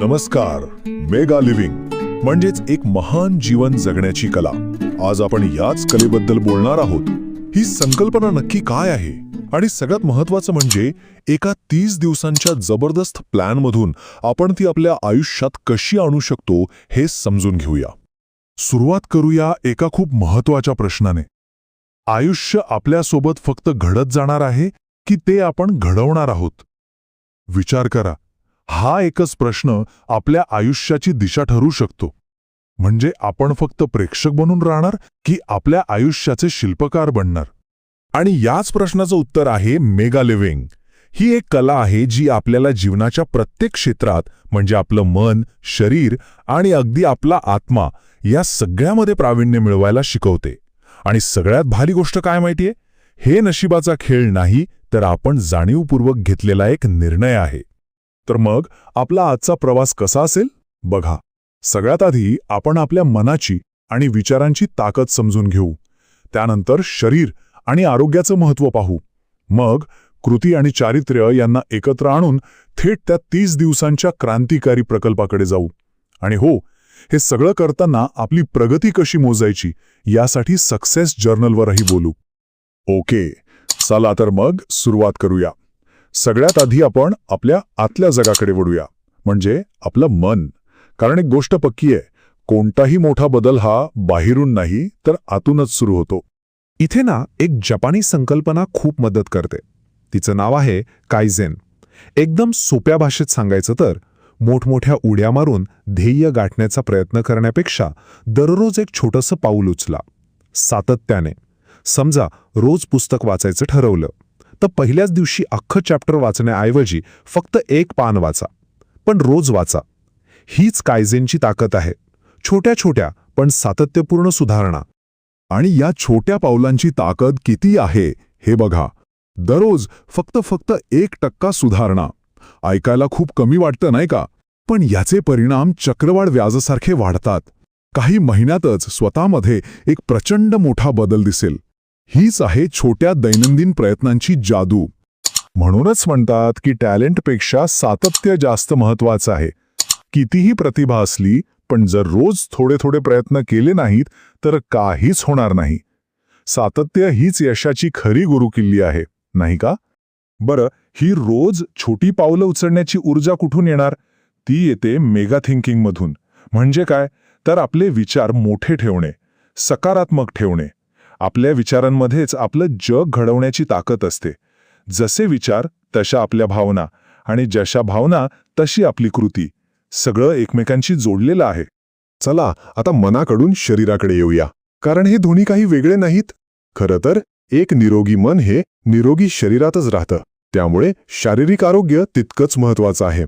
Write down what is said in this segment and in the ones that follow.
नमस्कार. Mega living म्हणजेच एक महान जीवन जगण्याची कला. आज आपण याच कलेबद्दल बोलणार आहोत. ही संकल्पना नक्की काय आहे आणि सगळ्यात महत्त्वाचं म्हणजे एका 30 दिवसांच्या जबरदस्त प्लॅनमधून आपण ती आपल्या आयुष्यात कशी आणू शकतो हे समजून घेऊया. सुरुवात करूया एका खूप महत्त्वाच्या प्रश्नाने. आयुष्य आपल्यासोबत फक्त घडत जाणार आहे की ते आपण घडवणार आहोत? विचार करा. हा एकच प्रश्न आपल्या आयुष्याची दिशा ठरवू शकतो. म्हणजे आपण फक्त प्रेक्षक बनून राहणार की आपल्या आयुष्याचे शिल्पकार बनणार? आणि याच प्रश्नाचं उत्तर आहे मेगा लिव्हिंग. ही एक कला आहे जी आपल्याला जीवनाच्या प्रत्येक क्षेत्रात म्हणजे आपलं मन, शरीर आणि अगदी आपला आत्मा या सगळ्यामध्ये प्रावीण्य मिळवायला शिकवते. आणि सगळ्यात भारी गोष्ट काय माहितीये? हे नशिबाचा खेळ नाही, तर आपण जाणीवपूर्वक घेतलेला एक निर्णय आहे. तर मग आपला आजचा प्रवास कसा असेल? बघा, सगळ्यात आधी आपण आपल्या मनाची आणि विचारांची ताकद समजून घेऊ. त्यानंतर शरीर आणि आरोग्याचं महत्त्व पाहू. मग कृती आणि चारित्र्य यांना एकत्र आणून थेट त्या 30 दिवसांच्या क्रांतिकारी प्रकल्पाकडे जाऊ. आणि हो, हे सगळं करताना आपली प्रगती कशी मोजायची यासाठी सक्सेस जर्नलवरही बोलू. ओके, चला तर मग सुरुवात करूया. सगळ्यात आधी आपण आपल्या आतल्या जगाकडे वळूया, म्हणजे आपलं मन. कारण एक गोष्ट पक्की आहे, कोणताही मोठा बदल हा बाहेरून नाही तर आतूनच सुरू होतो. इथे ना एक जपानी संकल्पना खूप मदत करते. तिचं नाव आहे कायझेन. एकदम सोप्या भाषेत सांगायचं तर मोठमोठ्या उड्या मारून ध्येय गाठण्याचा प्रयत्न करण्यापेक्षा दररोज एक छोटंसं पाऊल उचला. सातत्याने. समजा रोज पुस्तक वाचायचं ठरवलं, तर पहिल्याच दिवशी अख्खं चॅप्टर वाचण्याऐवजी फक्त एक पान वाचा, पण रोज वाचा. हीच कायझेनची ताकद आहे. छोट्या छोट्या पण सातत्यपूर्ण सुधारणा. आणि या छोट्या पावलांची ताकद किती आहे हे बघा. दररोज फक्त 1% सुधारणा. ऐकायला खूप कमी वाटतं नाही का? पण याचे परिणाम चक्रवाढ व्याजासारखे वाढतात. काही महिन्यातच स्वतःमध्ये एक प्रचंड मोठा बदल दिसेल. हीच आहे छोट्या दैनंदिन प्रयत्नांची जादू. म्हणूनच म्हणतात की टॅलेंटपेक्षा सातत्य जास्त महत्त्वाचं आहे. कितीही प्रतिभा असली, पण जर रोज थोडे थोडे प्रयत्न केले नाहीत तर काहीच होणार नाही. सातत्य हीच यशाची खरी गुरुकिल्ली आहे, नाही का? बरं, ही रोज छोटी पावलं उचलण्याची ऊर्जा कुठून येणार? ती येते मेगा थिंकिंगमधून. म्हणजे काय? तर आपले विचार मोठे ठेवणे, सकारात्मक ठेवणे. आपल्या विचारांमध्येच आपलं जग घडवण्याची ताकद असते. जसे विचार तशा आपल्या भावना, आणि जशा भावना तशी आपली कृती. सगळं एकमेकांशी जोडलेलं आहे. चला आता मनाकडून शरीराकडे येऊया, कारण हे दोन्ही काही वेगळे नाहीत. खरं तर एक निरोगी मन हे निरोगी शरीरातच राहतं. त्यामुळे शारीरिक आरोग्य तितकंच महत्त्वाचं आहे.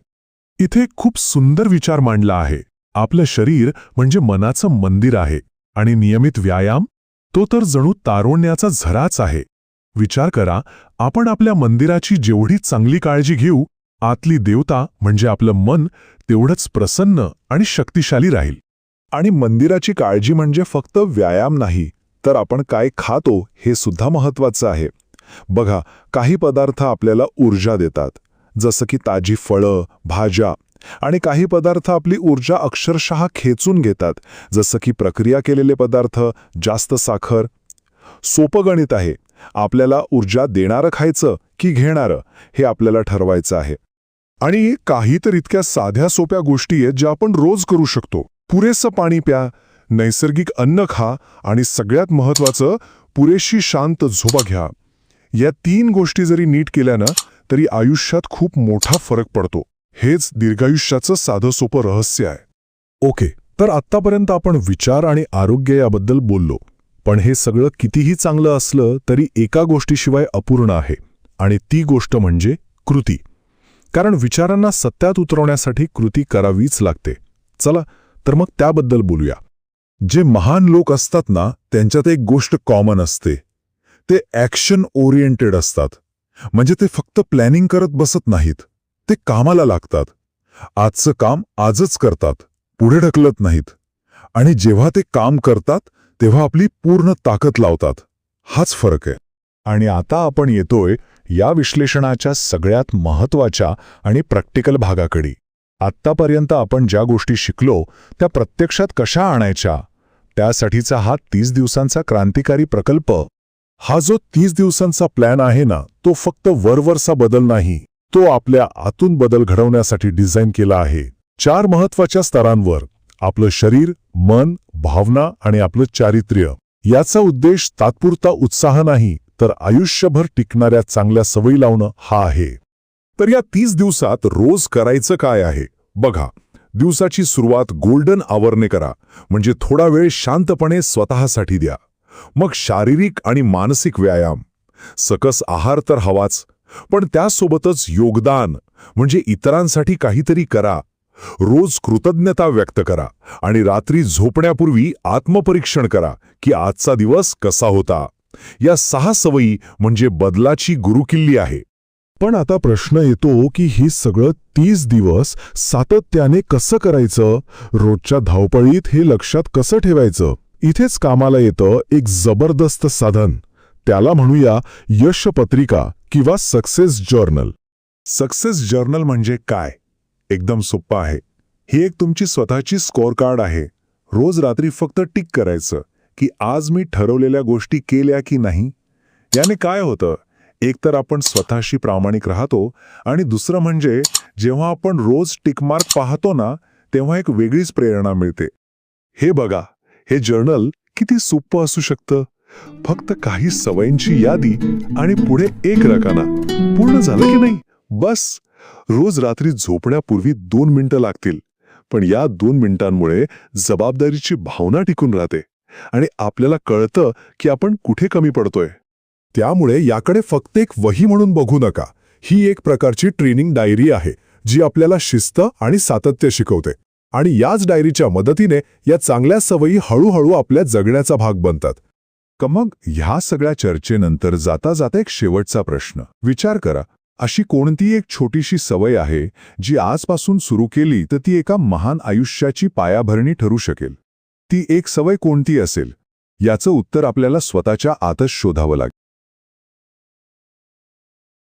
इथे खूप सुंदर विचार मांडला आहे. आपलं शरीर म्हणजे मनाचं मंदिर आहे, आणि नियमित व्यायाम तो तर जणू तारुण्याचा झराच आहे. विचार करा, आपण आपल्या मंदिराची जेवढी चांगली काळजी घेऊ, आतली देवता म्हणजे आपलं मन तेवढंच प्रसन्न आणि शक्तिशाली राहील. आणि मंदिराची काळजी म्हणजे फक्त व्यायाम नाही, तर आपण काय खातो हे सुद्धा महत्त्वाचं आहे. बघा, काही पदार्थ आपल्याला ऊर्जा देतात, जसं की ताजी फळं, भाज्या. आणि काही पदार्थ आपली ऊर्जा अक्षरशः खेचून घेतात, जसं की प्रक्रिया केलेले पदार्थ, जास्त साखर. सोपं गणित आहे. आपल्याला ऊर्जा देणारं खायचं की घेणारं हे आपल्याला ठरवायचं आहे. आणि काही तर इतक्या साध्या सोप्या गोष्टी आहेत ज्या आपण रोज करू शकतो. पुरेसं पाणी प्या, नैसर्गिक अन्न खा, आणि सगळ्यात महत्त्वाचं, पुरेशी शांत झोप घ्या. या 3 गोष्टी जरी नीट केल्या ना, तरी आयुष्यात खूप मोठा फरक पडतो. हेच दीर्घायुष्याचं साधं सोपं रहस्य आहे. ओके, तर आत्तापर्यंत आपण विचार आणि आरोग्य याबद्दल बोललो. पण हे सगळं कितीही चांगलं असलं तरी एका गोष्टीशिवाय अपूर्ण आहे, आणि ती गोष्ट म्हणजे कृती. कारण विचारांना सत्यात उतरवण्यासाठी कृती करावीच लागते. चला तर मग त्याबद्दल बोलूया. जे महान लोक असतात ना, त्यांच्यात एक गोष्ट कॉमन असते. ते ॲक्शन ओरिएंटेड असतात. म्हणजे ते फक्त प्लॅनिंग करत बसत नाहीत, ते कामाला लागतात. आजचं काम आजच करतात, पुढे ढकलत नाहीत. आणि जेव्हा ते काम करतात तेव्हा आपली पूर्ण ताकद लावतात. हाच फरक आहे. आणि आता आपण येतोय या विश्लेषणाच्या सगळ्यात महत्त्वाच्या आणि प्रॅक्टिकल भागाकडे. आत्तापर्यंत आपण ज्या गोष्टी शिकलो त्या प्रत्यक्षात कशा आणायच्या, त्यासाठीचा हा 30 दिवसांचा क्रांतिकारी प्रकल्प. हा जो 30 दिवसांचा प्लॅन आहे ना, तो फक्त वरवरचा बदल नाही, तो आपल्या आतून बदल घडवण्यासाठी डिझाईन केला आहे. 4 महत्वाच्या स्तरांवर: आपलं शरीर, मन, भावना आणि आपलं चारित्र्य. याचा उद्देश तात्पुरता उत्साह नाही, तर आयुष्यभर टिकणाऱ्या चांगल्या सवयी लावणं हा आहे. तर या 30 दिवसात रोज करायचं काय आहे बघा. दिवसाची सुरुवात गोल्डन आवरने करा, म्हणजे थोडा वेळ शांतपणे स्वतःसाठी द्या. मग शारीरिक आणि मानसिक व्यायाम. सकस आहार तर हवाच, पण त्यासोबतच योगदान, म्हणजे इतरांसाठी काहीतरी करा. रोज कृतज्ञता व्यक्त करा आणि रात्री झोपण्यापूर्वी आत्मपरीक्षण करा की आजचा दिवस कसा होता. या 6 सवयी म्हणजे बदलाची गुरुकिल्ली आहे. पण आता प्रश्न येतो की हे सगळं 30 दिवस सातत्याने कसं करायचं? रोजच्या धावपळीत हे लक्षात कसं ठेवायचं? इथेच कामाला येतं एक जबरदस्त साधन. त्याला म्हणूया यशपत्रिका किंवा सक्सेस जर्नल. सक्सेस जर्नल म्हणजे काय? एकदम सोपं आहे. ही एक तुमची स्वतःची स्कोअर कार्ड आहे. रोज रात्री फक्त टिक करायचं की आज मी ठरवलेल्या गोष्टी केल्या की नाही. याने काय होतं, एक तर आपण स्वतःशी प्रामाणिक राहतो आणि दुसरं म्हणजे जेव्हा आपण रोज टिकमार्क पाहतो ना, तेव्हा एक वेगळीच प्रेरणा मिळते. हे बघा, हे जर्नल किती सोपं असू शकतं. फक्त काही सवयींची यादी आणि पुढे एक रकाना. पूर्ण झालं की नाही, बस. रोज रात्री झोपण्यापूर्वी 2 मिनिटं लागतील, पण या 2 मिनिटांमुळे जबाबदारीची भावना टिकून राहते आणि आपल्याला कळतं की आपण कुठे कमी पडतोय. त्यामुळे याकडे फक्त एक वही म्हणून बघू नका. ही एक प्रकारची ट्रेनिंग डायरी आहे, जी आपल्याला शिस्त आणि सातत्य शिकवते. आणि याच डायरीच्या मदतीने या चांगल्या सवयी हळूहळू आपल्या जगण्याचा भाग बनतात. मग ह्या सगळ्या चर्चेनंतर जाता जाता एक शेवटचा प्रश्न. विचार करा, अशी कोणती एक छोटीशी सवय आहे जी आजपासून सुरू केली तर ती एका महान आयुष्याची पायाभरणी ठरू शकेल? ती एक सवय कोणती असेल? याचं उत्तर आपल्याला स्वतःच्या आतच शोधावं लागेल.